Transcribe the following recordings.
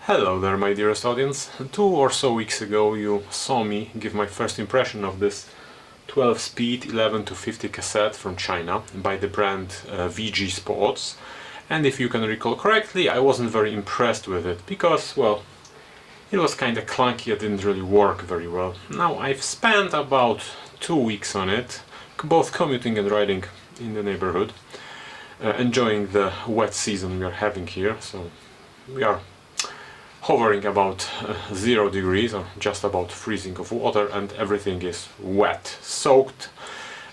Hello there, my dearest audience. 2 or so weeks ago you saw me give my first impression of this 12-speed 11 to 50 cassette from China by the brand VG Sports. And if you can recall correctly, I wasn't very impressed with it because, well, it was kinda clunky, it didn't really work very well. Now I've spent about 2 weeks on it, both commuting and riding in the neighborhood, enjoying the wet season we are having here. So we are hovering about 0 degrees or just about freezing of water, and everything is wet, soaked,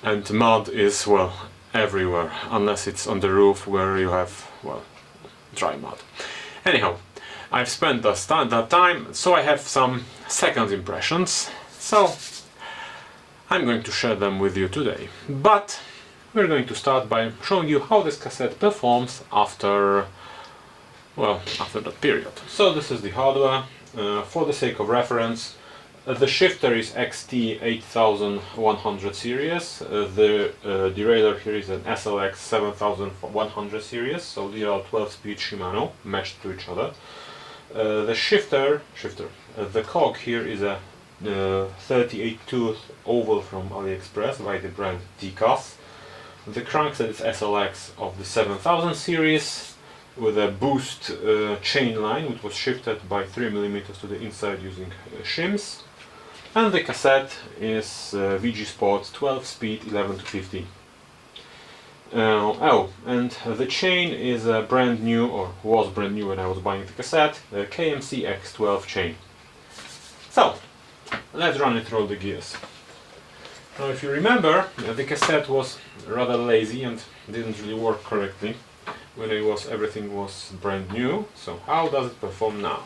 and mud is, well, everywhere, unless it's on the roof where you have, well, dry mud. Anyhow, I've spent that time, so I have some second impressions, so I'm going to share them with you today. But we're going to start by showing you how this cassette performs after that period. So this is the hardware. For the sake of reference, the shifter is XT8100 series, the derailleur here is an SLX 7100 series, so these are 12-speed Shimano matched to each other. The cog here is a 38-tooth oval from AliExpress by the brand Tikas. The crankset is SLX of the 7000 series, with a boost chain line, which was shifted by 3mm to the inside using shims. And the cassette is VG Sports 12-speed 11 to 50. And the chain is brand new, or was brand new when I was buying the cassette, the KMC X12 chain. So, let's run it through the gears. Now, if you remember, the cassette was rather lazy and didn't really work correctly when everything was brand new. So how does it perform now?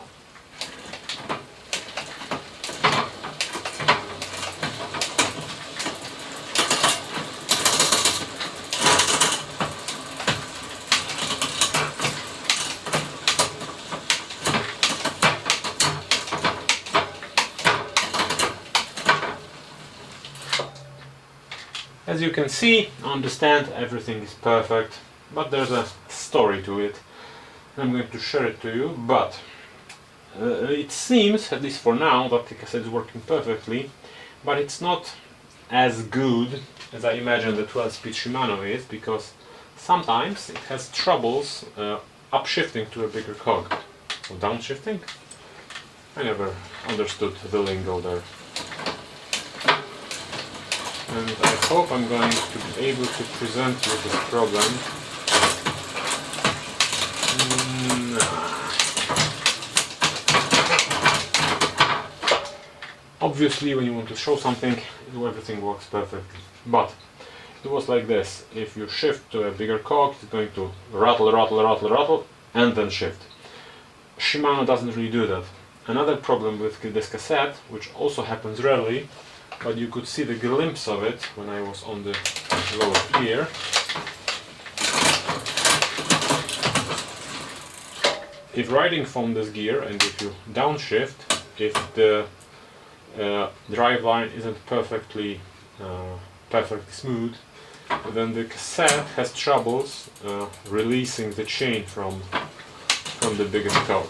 As you can see, understand, everything is perfect, but there's a story to it. I'm going to share it to you, but it seems, at least for now, that the cassette is working perfectly, but it's not as good as I imagine the 12-speed Shimano is, because sometimes it has troubles upshifting to a bigger cog. Or downshifting? I never understood the lingo there. And I hope I'm going to be able to present you this problem. Obviously, when you want to show something, everything works perfectly. But it was like this: if you shift to a bigger cog, it's going to rattle, and then shift. Shimano doesn't really do that. Another problem with this cassette, which also happens rarely, but you could see the glimpse of it when I was on the lower gear. If riding from this gear, and if you downshift, if the driveline isn't perfectly smooth, then the cassette has troubles releasing the chain from the biggest cog.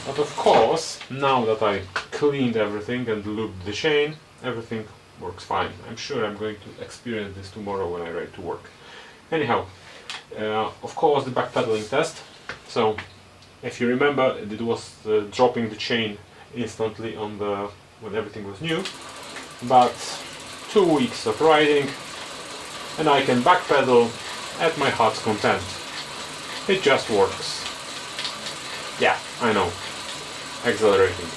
But of course, now that I cleaned everything and lubed the chain, everything works fine. I'm sure I'm going to experience this tomorrow when I ride to work. Anyhow, of course, the backpedaling test. So, if you remember, it was dropping the chain instantly when everything was new. But 2 weeks of riding, and I can backpedal at my heart's content. It just works. Yeah, I know. Exhilarating.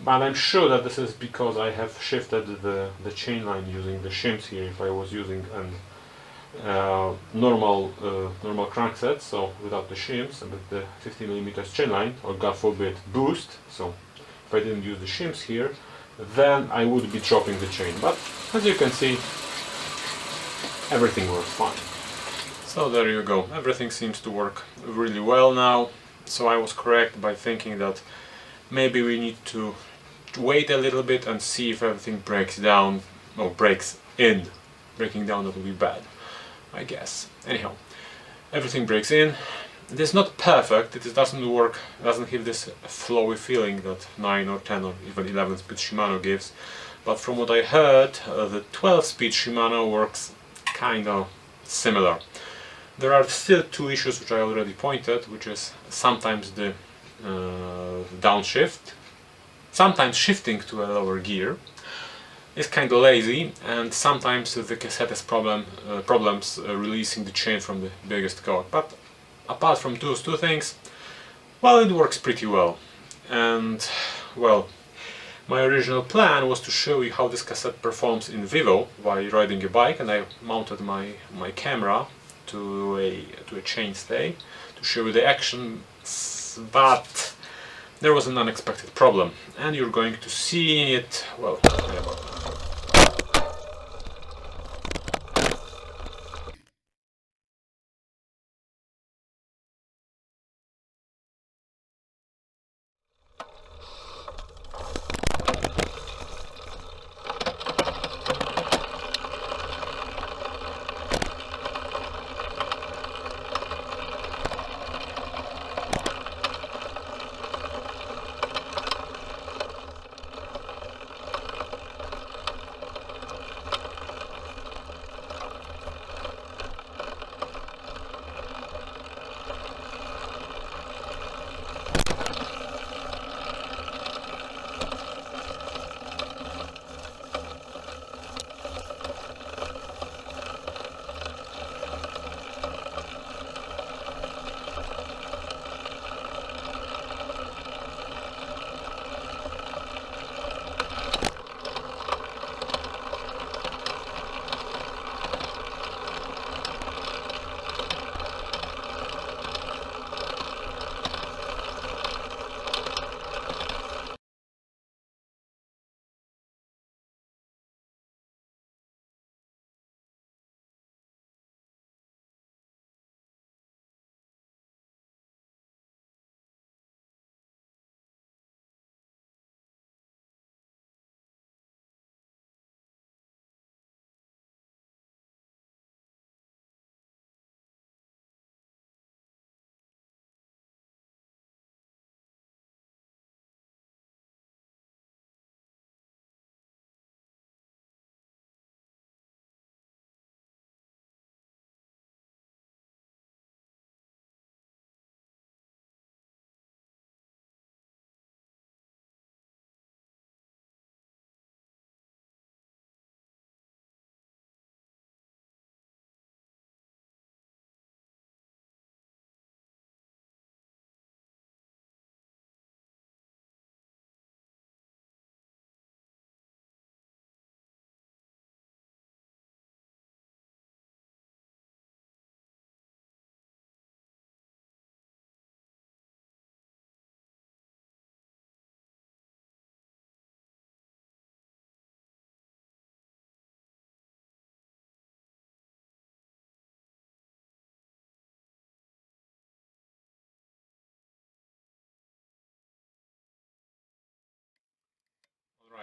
But I'm sure that this is because I have shifted the chain line using the shims here. If I was using a normal crankset, so without the shims and with the 50mm chain line, or God forbid boost, so if I didn't use the shims here, then I would be dropping the chain. But as you can see, everything works fine. So there you go. Everything seems to work really well now. So I was correct by thinking that maybe we need to wait a little bit and see if everything breaks down, or breaks in. Breaking down, that would be bad, I guess. Anyhow, everything breaks in, it is not perfect, it doesn't work, doesn't give this flowy feeling that 9 or 10 or even 11 speed Shimano gives, but from what I heard, the 12 speed Shimano works kind of similar. There are still two issues which I already pointed, which is sometimes the downshift, sometimes shifting to a lower gear is kind of lazy, and sometimes the cassette has problems releasing the chain from the biggest cog. But apart from those two things, well, it works pretty well. And well, my original plan was to show you how this cassette performs in vivo while riding a bike, and I mounted my camera to a chainstay to show you the action, but there was an unexpected problem, and you're going to see it, well,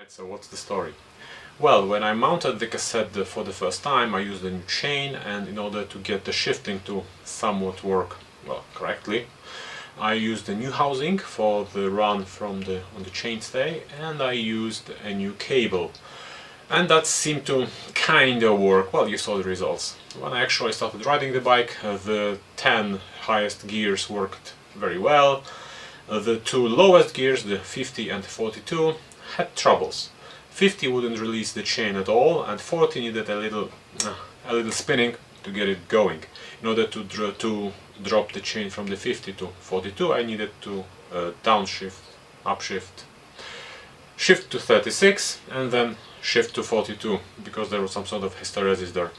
right, so what's the story? Well, when I mounted the cassette for the first time, I used a new chain, and in order to get the shifting to somewhat work, well, correctly, I used a new housing for the run from on the chainstay, and I used a new cable. And that seemed to kind of work. Well, you saw the results. When I actually started riding the bike, the 10 highest gears worked very well. The two lowest gears, the 50 and 42, had troubles. 50 wouldn't release the chain at all, and 40 needed a little spinning to get it going. In order to drop the chain from the 50 to 42, I needed to downshift, upshift, shift to 36, and then shift to 42, because there was some sort of hysteresis there.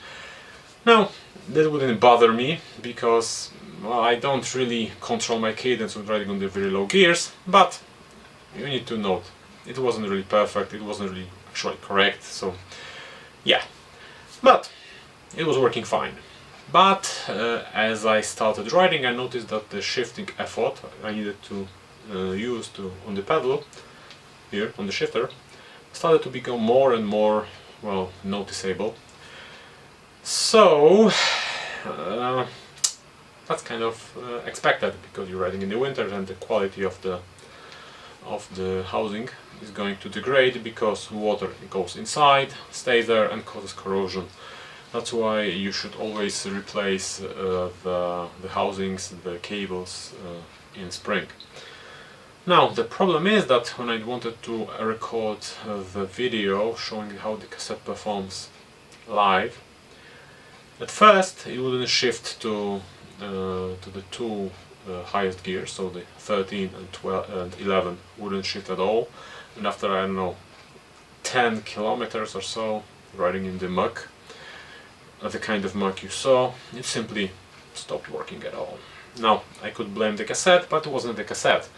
Now, that wouldn't bother me, because, well, I don't really control my cadence when riding on the very low gears, but you need to note, it wasn't really perfect, it wasn't really actually correct, so yeah. But it was working fine. But as I started riding, I noticed that the shifting effort I needed to use on the pedal, here on the shifter, started to become more and more, well, noticeable. So that that's kind of expected, because you're riding in the winter and the quality of the housing is going to degrade because water goes inside, stays there and causes corrosion. That's why you should always replace the housings, the cables in spring. Now the problem is that when I wanted to record the video showing how the cassette performs live, at first it wouldn't shift to the two highest gears, so the 13 and 12 and 11 wouldn't shift at all, and after, I don't know, 10 kilometers or so riding in the muck, the kind of muck you saw, it simply stopped working at all. Now I could blame the cassette, but it wasn't the cassette.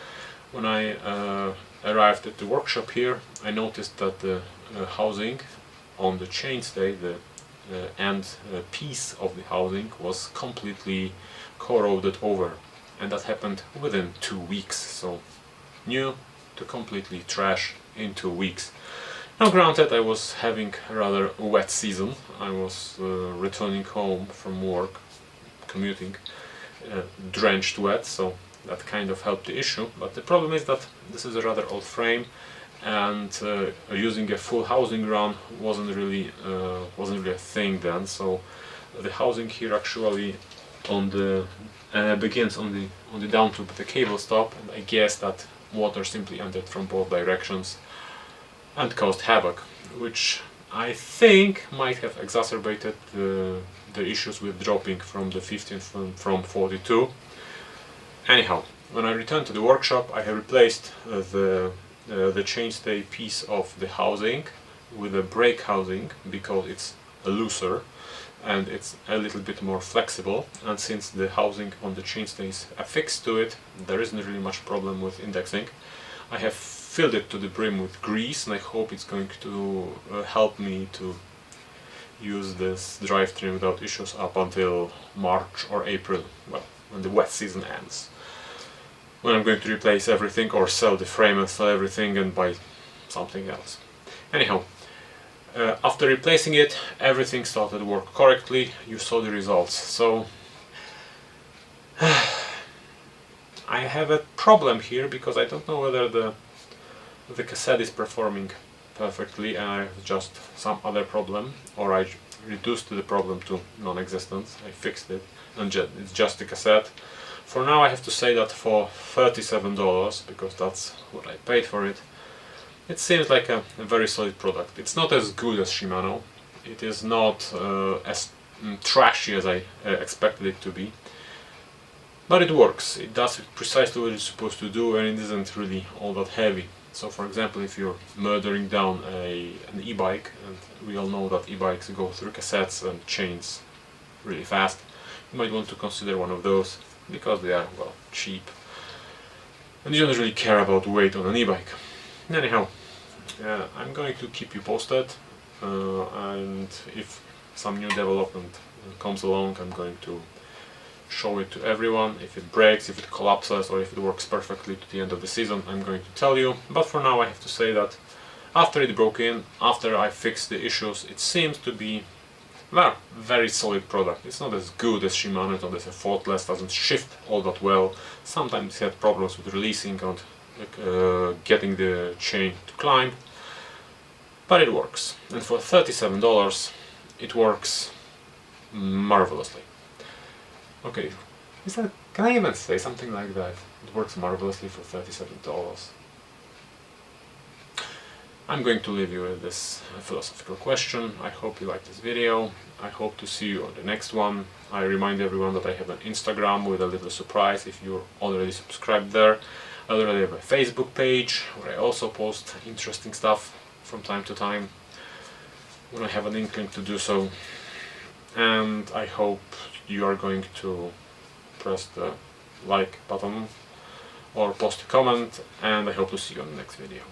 When I arrived at the workshop here, I noticed that the housing on the chainstay, the end piece of the housing, was completely corroded over, and that happened within 2 weeks. So new to completely trash in 2 weeks. Now granted, I was having a rather wet season. I was returning home from work, commuting, drenched wet, so that kind of helped the issue. But the problem is that this is a rather old frame, and using a full housing run wasn't really a thing then. So the housing here actually begins on the down tube at the cable stop, and I guess that water simply entered from both directions and caused havoc, which I think might have exacerbated the issues with dropping from the 15 from 42. Anyhow, when I returned to the workshop, I have replaced the chainstay piece of the housing with a brake housing, because it's looser and it's a little bit more flexible, and since the housing on the chainstay is affixed to it, there isn't really much problem with indexing. I have filled it to the brim with grease, and I hope it's going to help me to use this drivetrain without issues up until March or April, well, when the wet season ends, when I'm going to replace everything, or sell the frame and sell everything and buy something else. Anyhow, after replacing it, everything started to work correctly. You saw the results. So I have a problem here, because I don't know whether the cassette is performing perfectly and I have just some other problem, or I reduced the problem to non-existence. I fixed it and it's just the cassette. For now I have to say that for $37, because that's what I paid for it, it seems like a very solid product. It's not as good as Shimano, it is not as trashy as I expected it to be, but it works. It does precisely what it's supposed to do, and it isn't really all that heavy. So for example, if you're murdering down an e-bike, and we all know that e-bikes go through cassettes and chains really fast, you might want to consider one of those, because they are, well, cheap, and you don't really care about weight on an e-bike. Anyhow, I'm going to keep you posted, and if some new development comes along, I'm going to show it to everyone. If it breaks, if it collapses, or if it works perfectly to the end of the season, I'm going to tell you. But for now I have to say that after it broke in, after I fixed the issues, it seems to be, well, very solid product. It's not as good as Shimano, it's not as effortless, doesn't shift all that well. Sometimes it had problems with releasing and getting the chain to climb, but it works. And for $37 it works marvelously. Okay, can I even say something like that? It works marvelously for $37. I'm going to leave you with this philosophical question. I hope you liked this video. I hope to see you on the next one. I remind everyone that I have an Instagram with a little surprise if you're already subscribed there. I already have a Facebook page where I also post interesting stuff from time to time when I have an inkling to do so. And I hope you are going to press the like button or post a comment, and I hope to see you on the next video.